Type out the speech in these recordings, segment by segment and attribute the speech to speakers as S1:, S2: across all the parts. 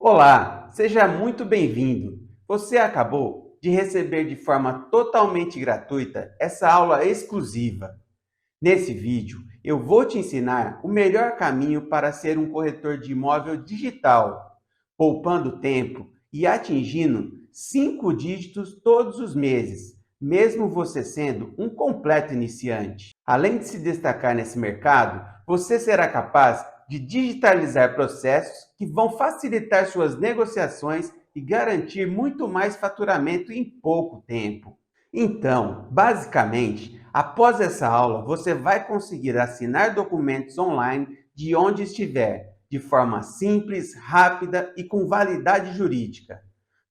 S1: Olá, seja muito bem-vindo. Você acabou de receber de forma totalmente gratuita essa aula exclusiva. Nesse vídeo, eu vou te ensinar o melhor caminho para ser um corretor de imóvel digital, poupando tempo e atingindo 5 dígitos todos os meses, mesmo você sendo um completo iniciante. Além de se destacar nesse mercado, você será capaz de digitalizar processos que vão facilitar suas negociações e garantir muito mais faturamento em pouco tempo. Então, basicamente, após essa aula, você vai conseguir assinar documentos online de onde estiver, de forma simples, rápida e com validade jurídica.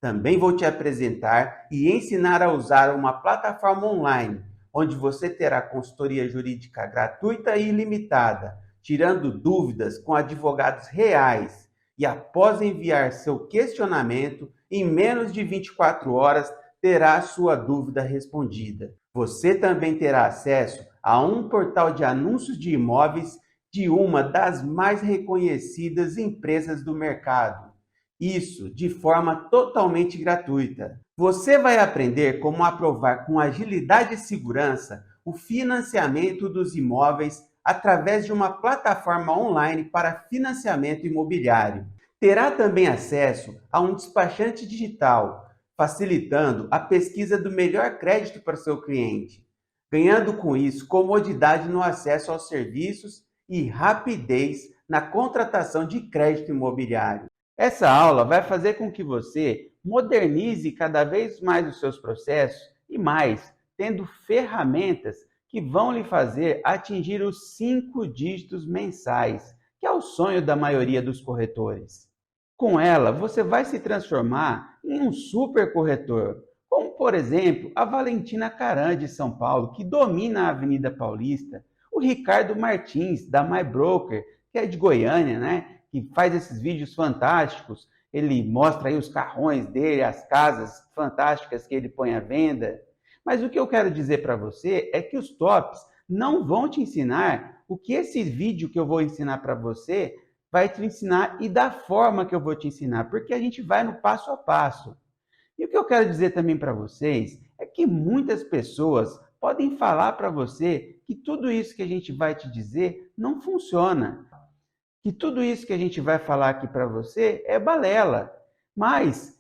S1: Também vou te apresentar e ensinar a usar uma plataforma online, onde você terá consultoria jurídica gratuita e ilimitada, tirando dúvidas com advogados reais. E após enviar seu questionamento, em menos de 24 horas, terá sua dúvida respondida. Você também terá acesso a um portal de anúncios de imóveis de uma das mais reconhecidas empresas do mercado. Isso de forma totalmente gratuita. Você vai aprender como aprovar com agilidade e segurança o financiamento dos imóveis através de uma plataforma online para financiamento imobiliário. Terá também acesso a um despachante digital, facilitando a pesquisa do melhor crédito para o seu cliente, ganhando com isso comodidade no acesso aos serviços e rapidez na contratação de crédito imobiliário. Essa aula vai fazer com que você modernize cada vez mais os seus processos e mais, tendo ferramentas que vão lhe fazer atingir os 5 dígitos mensais, que é o sonho da maioria dos corretores. Com ela, você vai se transformar em um super corretor, como, por exemplo, a Valentina Caran, de São Paulo, que domina a Avenida Paulista, o Ricardo Martins, da MyBroker, que é de Goiânia, né? Que faz esses vídeos fantásticos. Ele mostra aí os carrões dele, as casas fantásticas que ele põe à venda. Mas o que eu quero dizer para você é que os tops não vão te ensinar o que esse vídeo que eu vou ensinar para você vai te ensinar e da forma que eu vou te ensinar, porque a gente vai no passo a passo. E o que eu quero dizer também para vocês é que muitas pessoas podem falar para você que tudo isso que a gente vai te dizer não funciona, que tudo isso que a gente vai falar aqui para você é balela, mas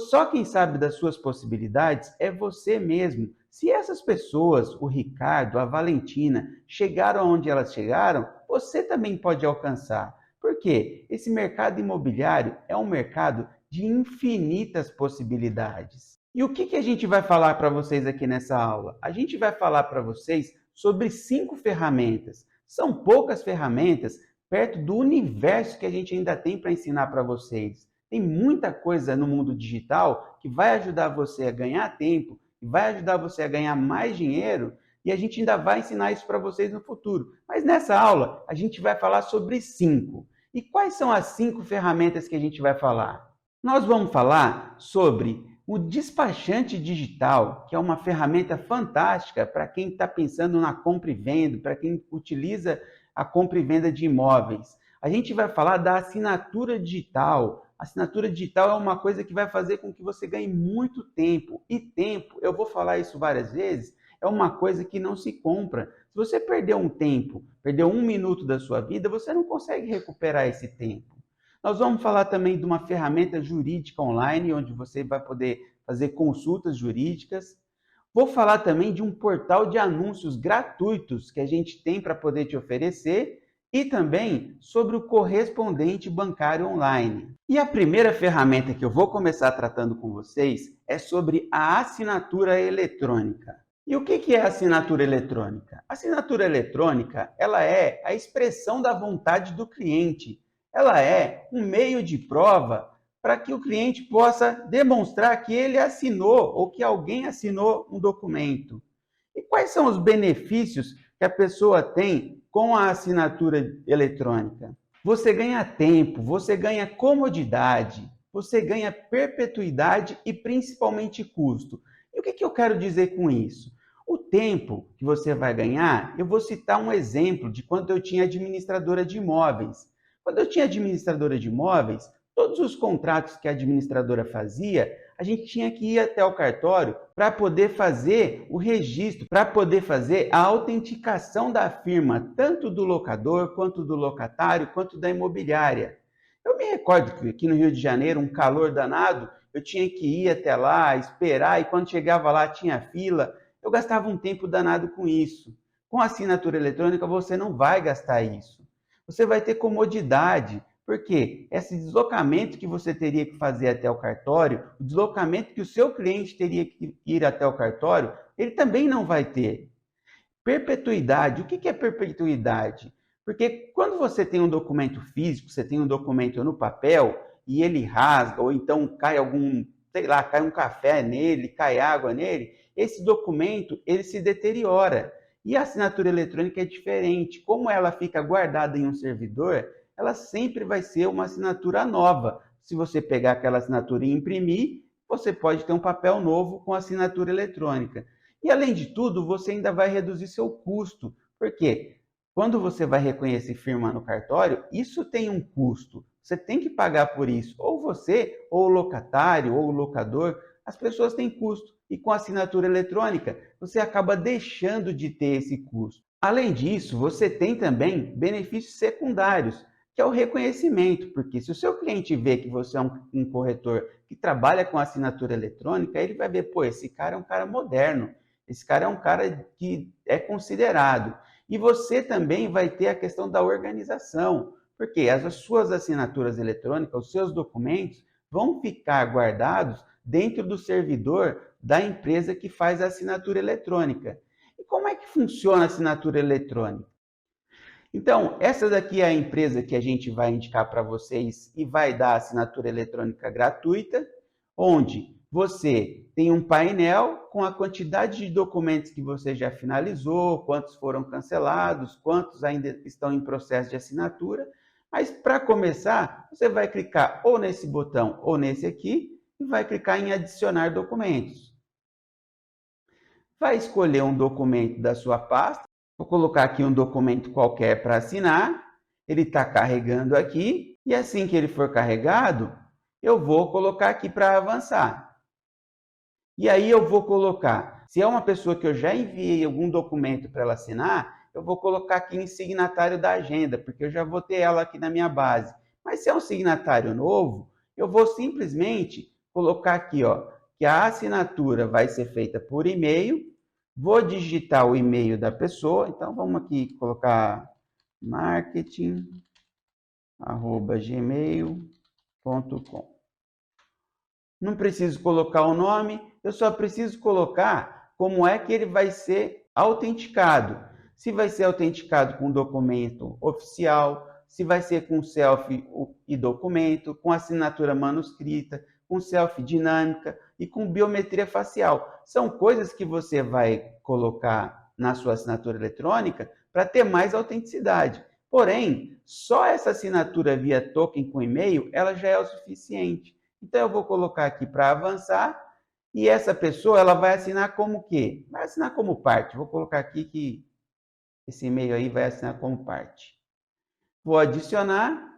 S1: só quem sabe das suas possibilidades é você mesmo. Se essas pessoas, o Ricardo, a Valentina, chegaram onde elas chegaram, você também pode alcançar. Por quê? Esse mercado imobiliário é um mercado de infinitas possibilidades. E o que a gente vai falar para vocês aqui nessa aula? A gente vai falar para vocês sobre 5 ferramentas. São poucas ferramentas perto do universo que a gente ainda tem para ensinar para vocês. Tem muita coisa no mundo digital que vai ajudar você a ganhar tempo, que vai ajudar você a ganhar mais dinheiro, e a gente ainda vai ensinar isso para vocês no futuro. Mas nessa aula, a gente vai falar sobre 5. E quais são as 5 ferramentas que a gente vai falar? Nós vamos falar sobre o despachante digital, que é uma ferramenta fantástica para quem está pensando na compra e venda, para quem utiliza a compra e venda de imóveis. A gente vai falar da assinatura digital. A assinatura digital é uma coisa que vai fazer com que você ganhe muito tempo. E tempo, eu vou falar isso várias vezes, é uma coisa que não se compra. Se você perder um tempo, perder 1 minuto da sua vida, você não consegue recuperar esse tempo. Nós vamos falar também de uma ferramenta jurídica online, onde você vai poder fazer consultas jurídicas. Vou falar também de um portal de anúncios gratuitos que a gente tem para poder te oferecer e também sobre o correspondente bancário online. E a primeira ferramenta que eu vou começar tratando com vocês é sobre a assinatura eletrônica. E o que é a assinatura eletrônica? A assinatura eletrônica, ela é a expressão da vontade do cliente. Ela é um meio de prova para que o cliente possa demonstrar que ele assinou ou que alguém assinou um documento. E quais são os benefícios que a pessoa tem com a assinatura eletrônica? Você ganha tempo, você ganha comodidade, você ganha perpetuidade e principalmente custo. E o que eu quero dizer com isso? O tempo que você vai ganhar, eu vou citar um exemplo de quando eu tinha administradora de imóveis. Quando eu tinha administradora de imóveis, Todos os contratos que a administradora fazia, a gente tinha que ir até o cartório para poder fazer o registro, para poder fazer a autenticação da firma, tanto do locador, quanto do locatário, quanto da imobiliária. Eu me recordo que aqui no Rio de Janeiro, um calor danado, eu tinha que ir até lá, esperar, e quando chegava lá tinha fila. Eu gastava um tempo danado com isso. Com a assinatura eletrônica, você não vai gastar isso. Você vai ter comodidade, porque esse deslocamento que você teria que fazer até o cartório, o deslocamento que o seu cliente teria que ir até o cartório, ele também não vai ter. Perpetuidade. O que é perpetuidade? Porque quando você tem um documento físico, você tem um documento no papel e ele rasga, ou então cai algum, sei lá, cai um café nele, cai água nele, esse documento ele se deteriora. E a assinatura eletrônica é diferente. Como ela fica guardada em um servidor, ela sempre vai ser uma assinatura nova. Se você pegar aquela assinatura e imprimir, você pode ter um papel novo com assinatura eletrônica. E além de tudo, você ainda vai reduzir seu custo. Por quê? Quando você vai reconhecer firma no cartório, isso tem um custo. Você tem que pagar por isso. Ou você, ou o locatário, ou o locador, as pessoas têm custo. E com a assinatura eletrônica, você acaba deixando de ter esse custo. Além disso, você tem também benefícios secundários, que é o reconhecimento, porque se o seu cliente vê que você é um corretor que trabalha com assinatura eletrônica, ele vai ver, pô, esse cara é um cara moderno, esse cara é um cara que é considerado. E você também vai ter a questão da organização, porque as suas assinaturas eletrônicas, os seus documentos, vão ficar guardados dentro do servidor da empresa que faz a assinatura eletrônica. E como é que funciona a assinatura eletrônica? Então, essa daqui é a empresa que a gente vai indicar para vocês e vai dar assinatura eletrônica gratuita, onde você tem um painel com a quantidade de documentos que você já finalizou, quantos foram cancelados, quantos ainda estão em processo de assinatura. Mas para começar, você vai clicar ou nesse botão ou nesse aqui e vai clicar em adicionar documentos. Vai escolher um documento da sua pasta. Vou colocar aqui um documento qualquer para assinar. Ele está carregando aqui. E assim que ele for carregado, eu vou colocar aqui para avançar. E aí eu vou colocar, se é uma pessoa que eu já enviei algum documento para ela assinar, eu vou colocar aqui em signatário da agenda, porque eu já vou ter ela aqui na minha base. Mas se é um signatário novo, eu vou simplesmente colocar aqui, ó, que a assinatura vai ser feita por e-mail. Vou digitar o e-mail da pessoa, então vamos aqui colocar marketing@gmail.com. Não preciso colocar o nome, eu só preciso colocar como é que ele vai ser autenticado. Se vai ser autenticado com documento oficial, se vai ser com selfie e documento, com assinatura manuscrita, com selfie dinâmica e com biometria facial. São coisas que você vai colocar na sua assinatura eletrônica para ter mais autenticidade. Porém, só essa assinatura via token com e-mail, ela já é o suficiente. Então, eu vou colocar aqui para avançar e essa pessoa ela vai assinar como o quê? Vai assinar como parte. Vou colocar aqui que esse e-mail aí vai assinar como parte. Vou adicionar.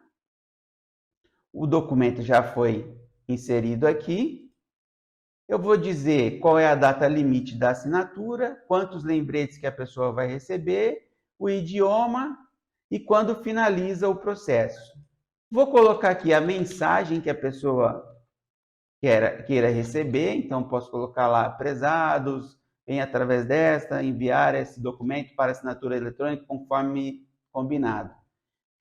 S1: O documento já foi inserido aqui. Eu vou dizer qual é a data limite da assinatura, quantos lembretes que a pessoa vai receber, o idioma e quando finaliza o processo. Vou colocar aqui a mensagem que a pessoa queira receber, então posso colocar lá, prezados, venha através desta enviar esse documento para assinatura eletrônica conforme combinado.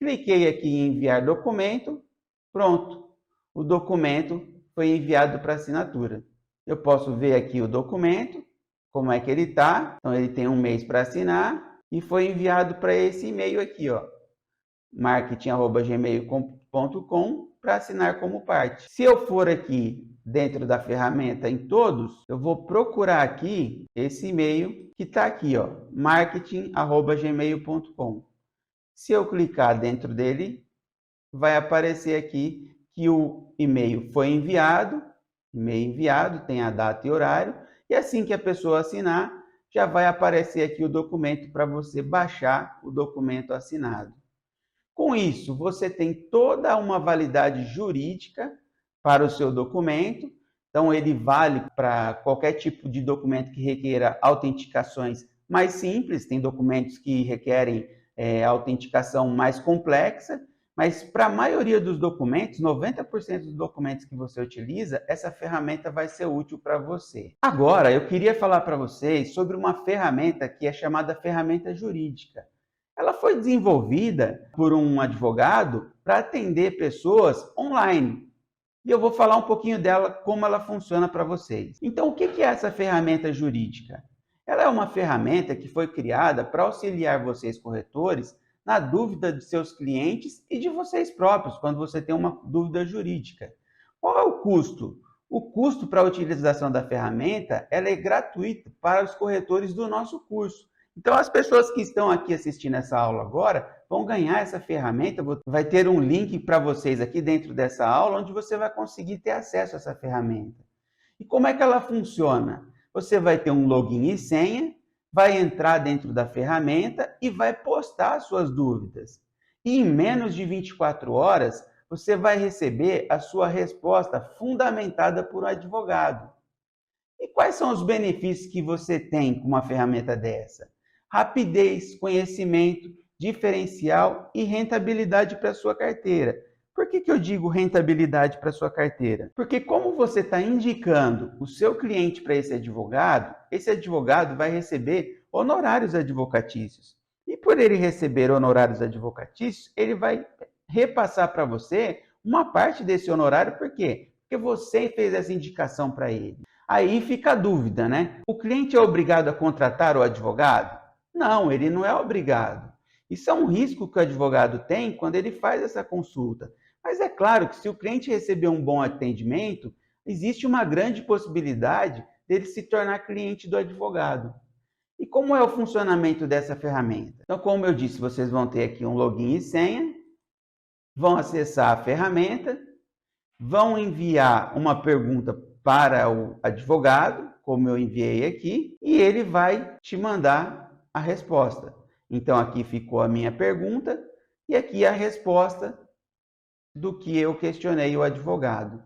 S1: Cliquei aqui em enviar documento, pronto, o documento foi enviado para assinatura. Eu posso ver aqui o documento, como é que ele está, então ele tem um mês para assinar e foi enviado para esse e-mail aqui, ó, marketing@gmail.com para assinar como parte. Se eu for aqui dentro da ferramenta em todos, eu vou procurar aqui esse e-mail que está aqui, ó, marketing@gmail.com. Se eu clicar dentro dele, vai aparecer aqui que o e-mail foi enviado, tem a data e horário, e assim que a pessoa assinar, já vai aparecer aqui o documento para você baixar o documento assinado. Com isso, você tem toda uma validade jurídica para o seu documento. Então, ele vale para qualquer tipo de documento que requeira autenticações mais simples. Tem documentos que requerem autenticação mais complexa, mas para a maioria dos documentos, 90% dos documentos que você utiliza, essa ferramenta vai ser útil para você. Agora, eu queria falar para vocês sobre uma ferramenta que é chamada ferramenta jurídica. Ela foi desenvolvida por um advogado para atender pessoas online. E eu vou falar um pouquinho dela, como ela funciona para vocês. Então, o que é essa ferramenta jurídica? Ela é uma ferramenta que foi criada para auxiliar vocês, corretores, na dúvida de seus clientes e de vocês próprios, quando você tem uma dúvida jurídica. Qual é o custo? O custo para a utilização da ferramenta ela é gratuito para os corretores do nosso curso. Então, as pessoas que estão aqui assistindo essa aula agora vão ganhar essa ferramenta. Vai ter um link para vocês aqui dentro dessa aula, onde você vai conseguir ter acesso a essa ferramenta. E como é que ela funciona? Você vai ter um login e senha, vai entrar dentro da ferramenta e vai postar suas dúvidas. E em menos de 24 horas, você vai receber a sua resposta fundamentada por um advogado. E quais são os benefícios que você tem com uma ferramenta dessa? Rapidez, conhecimento, diferencial e rentabilidade para a sua carteira. Por que eu digo rentabilidade para a sua carteira? Porque como você está indicando o seu cliente para esse advogado vai receber honorários advocatícios. E por ele receber honorários advocatícios, ele vai repassar para você uma parte desse honorário. Por quê? Porque você fez essa indicação para ele. Aí fica a dúvida, né? O cliente é obrigado a contratar o advogado? Não, ele não é obrigado. Isso é um risco que o advogado tem quando ele faz essa consulta. Mas é claro que se o cliente receber um bom atendimento, existe uma grande possibilidade dele se tornar cliente do advogado. E como é o funcionamento dessa ferramenta? Então, como eu disse, vocês vão ter aqui um login e senha, vão acessar a ferramenta, vão enviar uma pergunta para o advogado, como eu enviei aqui, e ele vai te mandar a resposta. Então, aqui ficou a minha pergunta e aqui a resposta do que eu questionei o advogado.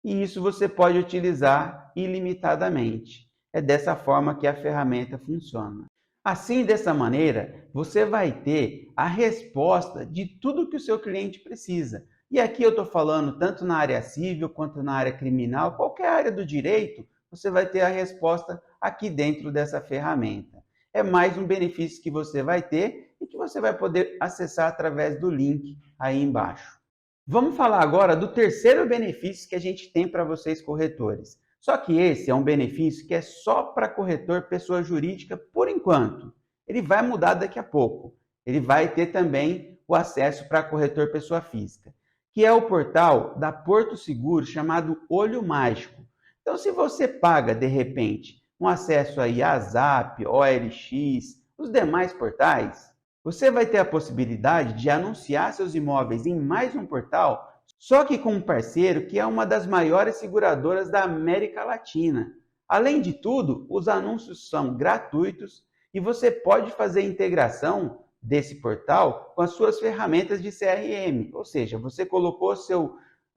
S1: E isso você pode utilizar ilimitadamente. É dessa forma que a ferramenta funciona. Assim, dessa maneira, você vai ter a resposta de tudo que o seu cliente precisa. E aqui eu estou falando tanto na área civil quanto na área criminal, qualquer área do direito, você vai ter a resposta aqui dentro dessa ferramenta. É mais um benefício que você vai ter e que você vai poder acessar através do link aí embaixo. Vamos falar agora do terceiro benefício que a gente tem para vocês, corretores. Só que esse é um benefício que é só para corretor pessoa jurídica por enquanto. Ele vai mudar daqui a pouco. Ele vai ter também o acesso para corretor pessoa física, que é o portal da Porto Seguro chamado Olho Mágico. Então, se você paga, de repente, um acesso aí a Zap, OLX, os demais portais, você vai ter a possibilidade de anunciar seus imóveis em mais um portal, só que com um parceiro que é uma das maiores seguradoras da América Latina. Além de tudo, os anúncios são gratuitos e você pode fazer integração desse portal com as suas ferramentas de CRM. Ou seja, você colocou seu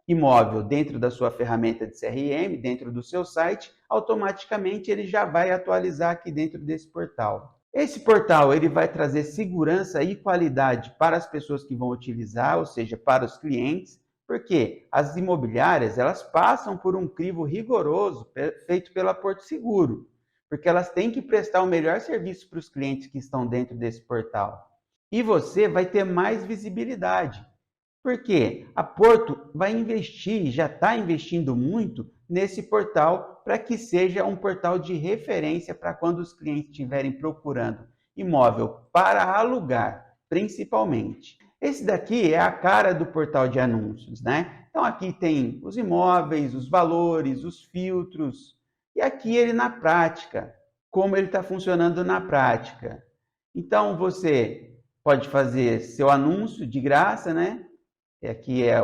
S1: imóvel dentro da sua ferramenta de CRM, dentro do seu site, automaticamente ele já vai atualizar aqui dentro desse portal. Esse portal ele vai trazer segurança e qualidade para as pessoas que vão utilizar, ou seja, para os clientes, porque as imobiliárias elas passam por um crivo rigoroso feito pela Porto Seguro, porque elas têm que prestar o melhor serviço para os clientes que estão dentro desse portal. E você vai ter mais visibilidade, porque a Porto vai investir, já está investindo muito nesse portal para que seja um portal de referência para quando os clientes estiverem procurando imóvel para alugar, principalmente. Esse daqui é a cara do portal de anúncios, né? Então aqui tem os imóveis, os valores, os filtros, e aqui ele na prática, como ele está funcionando na prática. Então você pode fazer seu anúncio de graça, né? Aqui é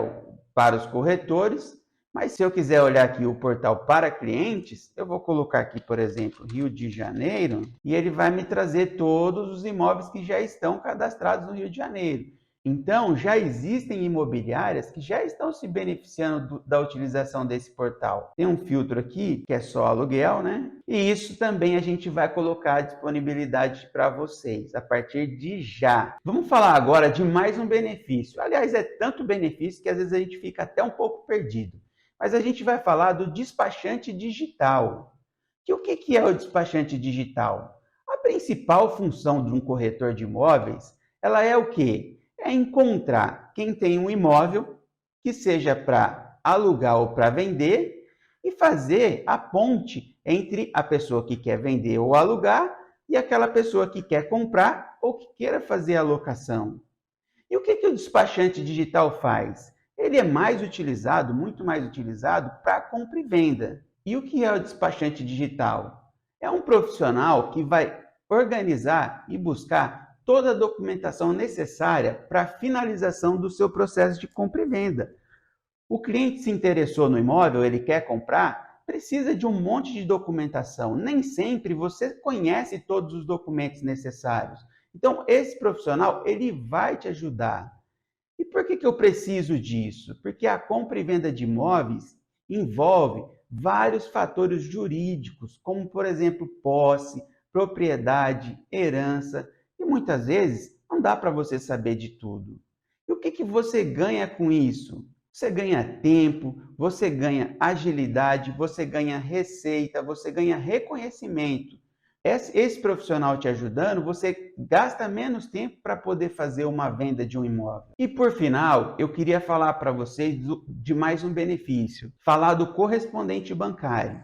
S1: para os corretores, mas se eu quiser olhar aqui o portal para clientes, eu vou colocar aqui, por exemplo, Rio de Janeiro, e ele vai me trazer todos os imóveis que já estão cadastrados no Rio de Janeiro. Então, já existem imobiliárias que já estão se beneficiando da utilização desse portal. Tem um filtro aqui que é só aluguel, né? E isso também a gente vai colocar à disponibilidade para vocês a partir de já. Vamos falar agora de mais um benefício. Aliás, é tanto benefício que às vezes a gente fica até um pouco perdido. Mas a gente vai falar do despachante digital. O que é o despachante digital? A principal função de um corretor de imóveis, ela é o quê? É encontrar quem tem um imóvel que seja para alugar ou para vender e fazer a ponte entre a pessoa que quer vender ou alugar e aquela pessoa que quer comprar ou que queira fazer a locação. E o que o despachante digital faz? Ele é mais utilizado, muito mais utilizado para compra e venda. E o que é o despachante digital? É um profissional que vai organizar e buscar toda a documentação necessária para a finalização do seu processo de compra e venda. O cliente se interessou no imóvel, ele quer comprar, precisa de um monte de documentação. Nem sempre você conhece todos os documentos necessários. Então, esse profissional, ele vai te ajudar. E por que eu preciso disso? Porque a compra e venda de imóveis envolve vários fatores jurídicos, como, por exemplo, posse, propriedade, herança, e muitas vezes não dá para você saber de tudo. E o que você ganha com isso? Você ganha tempo, você ganha agilidade, você ganha receita, você ganha reconhecimento. Esse profissional te ajudando, você gasta menos tempo para poder fazer uma venda de um imóvel. E por final, eu queria falar para vocês de mais um benefício, falar do correspondente bancário.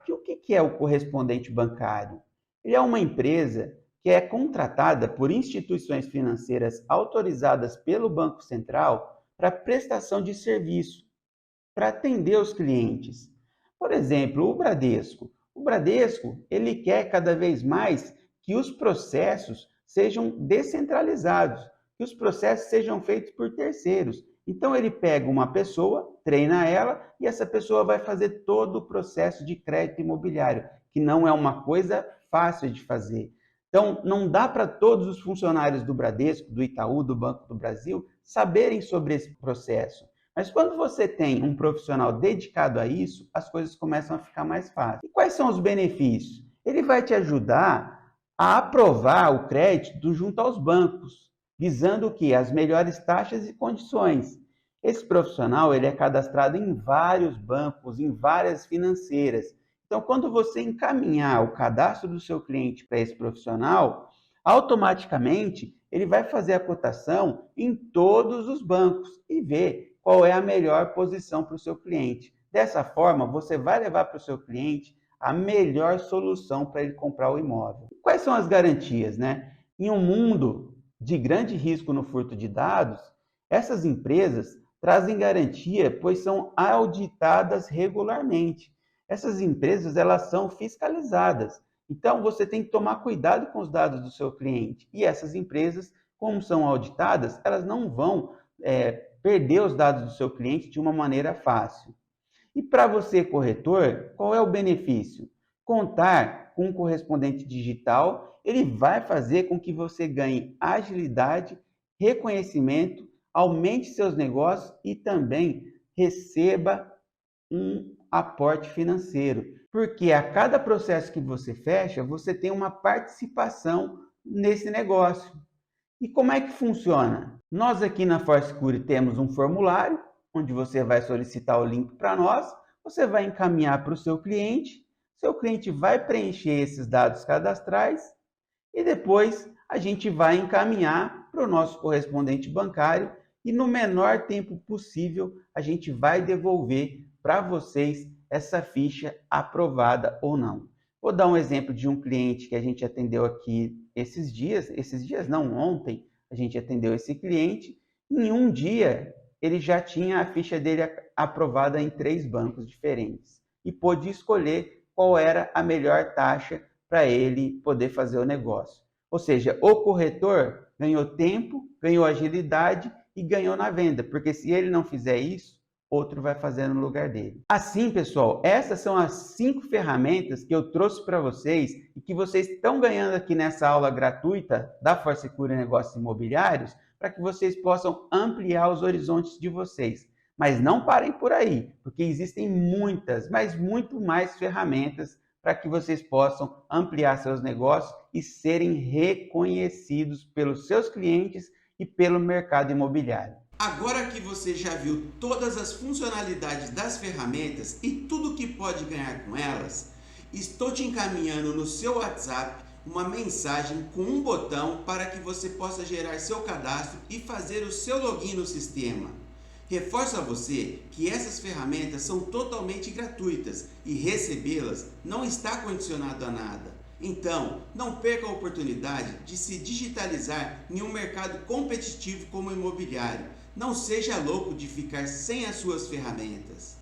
S1: O que é o correspondente bancário? Ele é uma empresa que é contratada por instituições financeiras autorizadas pelo Banco Central para prestação de serviço, para atender os clientes. Por exemplo, o Bradesco. O Bradesco, ele quer cada vez mais que os processos sejam descentralizados, que os processos sejam feitos por terceiros. Então, ele pega uma pessoa, treina ela, e essa pessoa vai fazer todo o processo de crédito imobiliário, que não é uma coisa fácil de fazer. Então, não dá para todos os funcionários do Bradesco, do Itaú, do Banco do Brasil, saberem sobre esse processo. Mas quando você tem um profissional dedicado a isso, as coisas começam a ficar mais fáceis. E quais são os benefícios? Ele vai te ajudar a aprovar o crédito junto aos bancos, visando o quê? As melhores taxas e condições. Esse profissional ele é cadastrado em vários bancos, em várias financeiras. Então, quando você encaminhar o cadastro do seu cliente para esse profissional, automaticamente ele vai fazer a cotação em todos os bancos e ver qual é a melhor posição para o seu cliente. Dessa forma, você vai levar para o seu cliente a melhor solução para ele comprar o imóvel. Quais são as garantias, né? Em um mundo de grande risco no furto de dados, essas empresas trazem garantia, pois são auditadas regularmente. Essas empresas, elas são fiscalizadas. Então, você tem que tomar cuidado com os dados do seu cliente. E essas empresas, como são auditadas, elas não vão perder os dados do seu cliente de uma maneira fácil. E para você, corretor, qual é o benefício? Contar com um correspondente digital, ele vai fazer com que você ganhe agilidade, reconhecimento, aumente seus negócios e também receba um aporte financeiro. Porque a cada processo que você fecha, você tem uma participação nesse negócio. E como é que funciona? Nós aqui na ForSecure temos um formulário, onde você vai solicitar o link para nós, você vai encaminhar para o seu cliente vai preencher esses dados cadastrais e depois a gente vai encaminhar para o nosso correspondente bancário e no menor tempo possível a gente vai devolver para vocês essa ficha aprovada ou não. Vou dar um exemplo de um cliente que a gente atendeu aqui ontem a gente atendeu esse cliente, em um dia ele já tinha a ficha dele aprovada em 3 bancos diferentes e pôde escolher qual era a melhor taxa para ele poder fazer o negócio. Ou seja, o corretor ganhou tempo, ganhou agilidade e ganhou na venda, porque se ele não fizer isso, outro vai fazer no lugar dele. Assim, pessoal, essas são as 5 ferramentas que eu trouxe para vocês e que vocês estão ganhando aqui nessa aula gratuita da ForSecure Negócios Imobiliários para que vocês possam ampliar os horizontes de vocês. Mas não parem por aí, porque existem muitas, mas muito mais ferramentas para que vocês possam ampliar seus negócios e serem reconhecidos pelos seus clientes e pelo mercado imobiliário. Agora que você já viu todas as funcionalidades das ferramentas e tudo que pode ganhar com elas, estou te encaminhando no seu WhatsApp uma mensagem com um botão para que você possa gerar seu cadastro e fazer o seu login no sistema. Reforço a você que essas ferramentas são totalmente gratuitas e recebê-las não está condicionado a nada. Então, não perca a oportunidade de se digitalizar em um mercado competitivo como o imobiliário. Não seja louco de ficar sem as suas ferramentas.